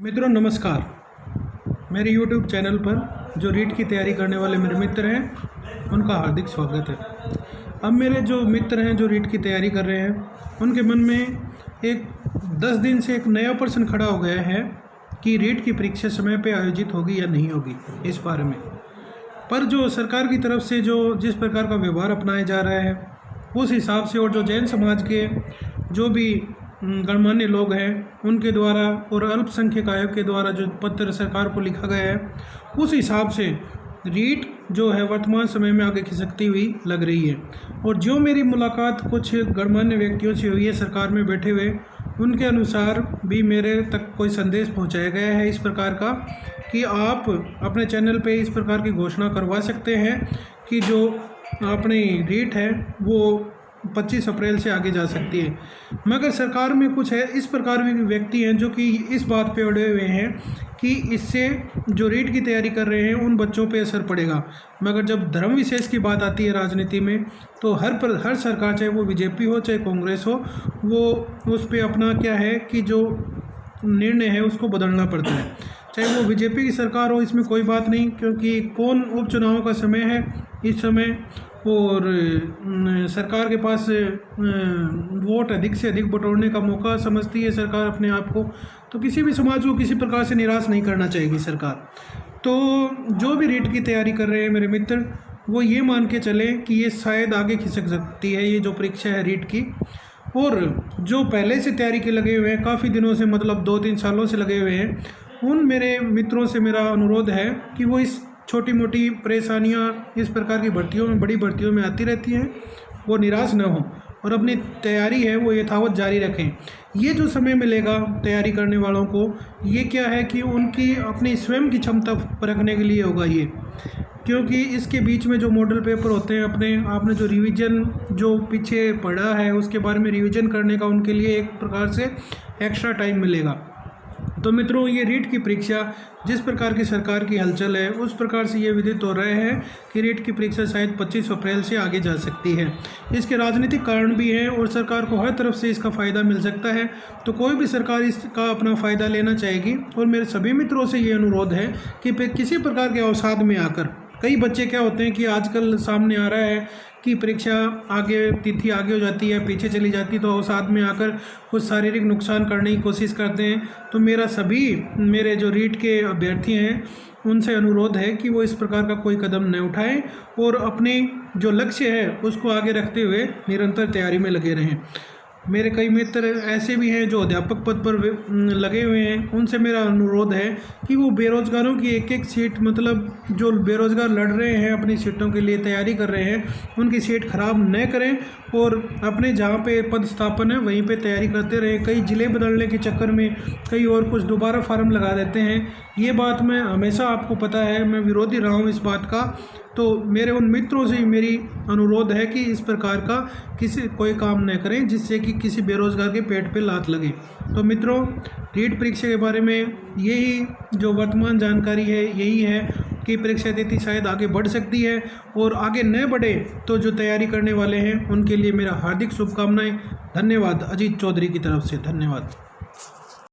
मित्रों नमस्कार। मेरे YouTube चैनल पर जो रीट की तैयारी करने वाले मेरे मित्र हैं उनका हार्दिक स्वागत है। अब मेरे जो मित्र हैं जो रीट की तैयारी कर रहे हैं उनके मन में एक 10 दिन से एक नया प्रश्न खड़ा हो गया है कि रीट की परीक्षा समय पे आयोजित होगी या नहीं होगी इस बारे में। पर जो सरकार की तरफ से जो जिस प्रकार का व्यवहार अपनाया जा रहा है उस हिसाब से, और जो जैन समाज के जो भी गणमान्य लोग हैं उनके द्वारा और अल्पसंख्यक आयोग के द्वारा जो पत्र सरकार को लिखा गया है उस हिसाब से रीट जो है वर्तमान समय में आगे खिसकती हुई लग रही है। और जो मेरी मुलाकात कुछ गणमान्य व्यक्तियों से हुई है सरकार में बैठे हुए, उनके अनुसार भी मेरे तक कोई संदेश पहुंचाया गया है इस प्रकार का कि आप अपने चैनल पे इस प्रकार की घोषणा करवा सकते हैं कि जो अपनी रीट है वो 25 अप्रैल से आगे जा सकती है। मगर सरकार में कुछ है इस प्रकार भी व्यक्ति हैं जो कि इस बात पे अड़े हुए हैं कि इससे जो रीट की तैयारी कर रहे हैं उन बच्चों पे असर पड़ेगा। मगर जब धर्म विशेष की बात आती है राजनीति में तो हर सरकार, चाहे वो बीजेपी हो चाहे कांग्रेस हो, वो उस पर अपना क्या है कि जो निर्णय है उसको बदलना पड़ता है। चाहे वो बीजेपी की सरकार हो, इसमें कोई बात नहीं, क्योंकि कौन उपचुनाव का समय है इस समय और सरकार के पास वोट अधिक से अधिक बटोरने का मौका समझती है सरकार अपने आप को। तो किसी भी समाज को किसी प्रकार से निराश नहीं करना चाहेगी सरकार। तो जो भी रीट की तैयारी कर रहे हैं मेरे मित्र, वो ये मान के चले कि ये शायद आगे खिसक सकती है ये जो परीक्षा है रीट की। और जो पहले से तैयारी के लगे हुए हैं काफ़ी दिनों से, मतलब 2-3 सालों से लगे हुए हैं, उन मेरे मित्रों से मेरा अनुरोध है कि वो इस छोटी मोटी परेशानियां इस प्रकार की भर्तियों में, बड़ी भर्तियों में आती रहती हैं, वो निराश न हो और अपनी तैयारी है वो यथावत जारी रखें। ये जो समय मिलेगा तैयारी करने वालों को, ये क्या है कि उनकी अपनी स्वयं की क्षमता परखने के लिए होगा ये, क्योंकि इसके बीच में जो मॉडल पेपर होते हैं अपने आपने जो रिवीजन जो पीछे पढ़ा है उसके बारे में रिवीजन करने का उनके लिए एक प्रकार से एक्स्ट्रा टाइम मिलेगा। तो मित्रों, ये रीट की परीक्षा जिस प्रकार की सरकार की हलचल है उस प्रकार से ये विदित हो रहे हैं कि रीट की परीक्षा शायद 25 अप्रैल से आगे जा सकती है। इसके राजनीतिक कारण भी हैं और सरकार को हर तरफ से इसका फ़ायदा मिल सकता है। तो कोई भी सरकार इसका अपना फ़ायदा लेना चाहेगी। और मेरे सभी मित्रों से ये अनुरोध है कि किसी प्रकार के अवसाद में आकर, कई बच्चे क्या होते हैं कि आजकल सामने आ रहा है कि परीक्षा आगे, तिथि आगे हो जाती है, पीछे चली जाती है, तो अवसाद में आकर कुछ शारीरिक नुकसान करने की कोशिश करते हैं। तो मेरे जो रीट के अभ्यर्थी हैं उनसे अनुरोध है कि वो इस प्रकार का कोई कदम न उठाएं और अपने जो लक्ष्य है उसको आगे रखते हुए निरंतर तैयारी में लगे रहें। मेरे कई मित्र ऐसे भी हैं जो अध्यापक पद पर लगे हुए हैं, उनसे मेरा अनुरोध है कि वो बेरोजगारों की एक सीट, मतलब जो बेरोजगार लड़ रहे हैं अपनी सीटों के लिए तैयारी कर रहे हैं, उनकी सीट खराब न करें और अपने जहाँ पे पद स्थापन है वहीं पे तैयारी करते रहें। कई ज़िले बदलने के चक्कर में कई और कुछ दोबारा फार्म लगा देते हैं। ये बात मैं हमेशा, आपको पता है, मैं विरोधी रहा हूँ इस बात का। तो मेरे उन मित्रों से मेरी अनुरोध है कि इस प्रकार का कोई काम न करें जिससे कि किसी बेरोजगार के पेट पे लात लगे। तो मित्रों, रीट परीक्षा के बारे में यही जो वर्तमान जानकारी है यही है कि परीक्षा तिथि शायद आगे बढ़ सकती है, और आगे न बढ़े तो जो तैयारी करने वाले हैं उनके लिए मेरा हार्दिक शुभकामनाएं। धन्यवाद। अजीत चौधरी की तरफ से धन्यवाद।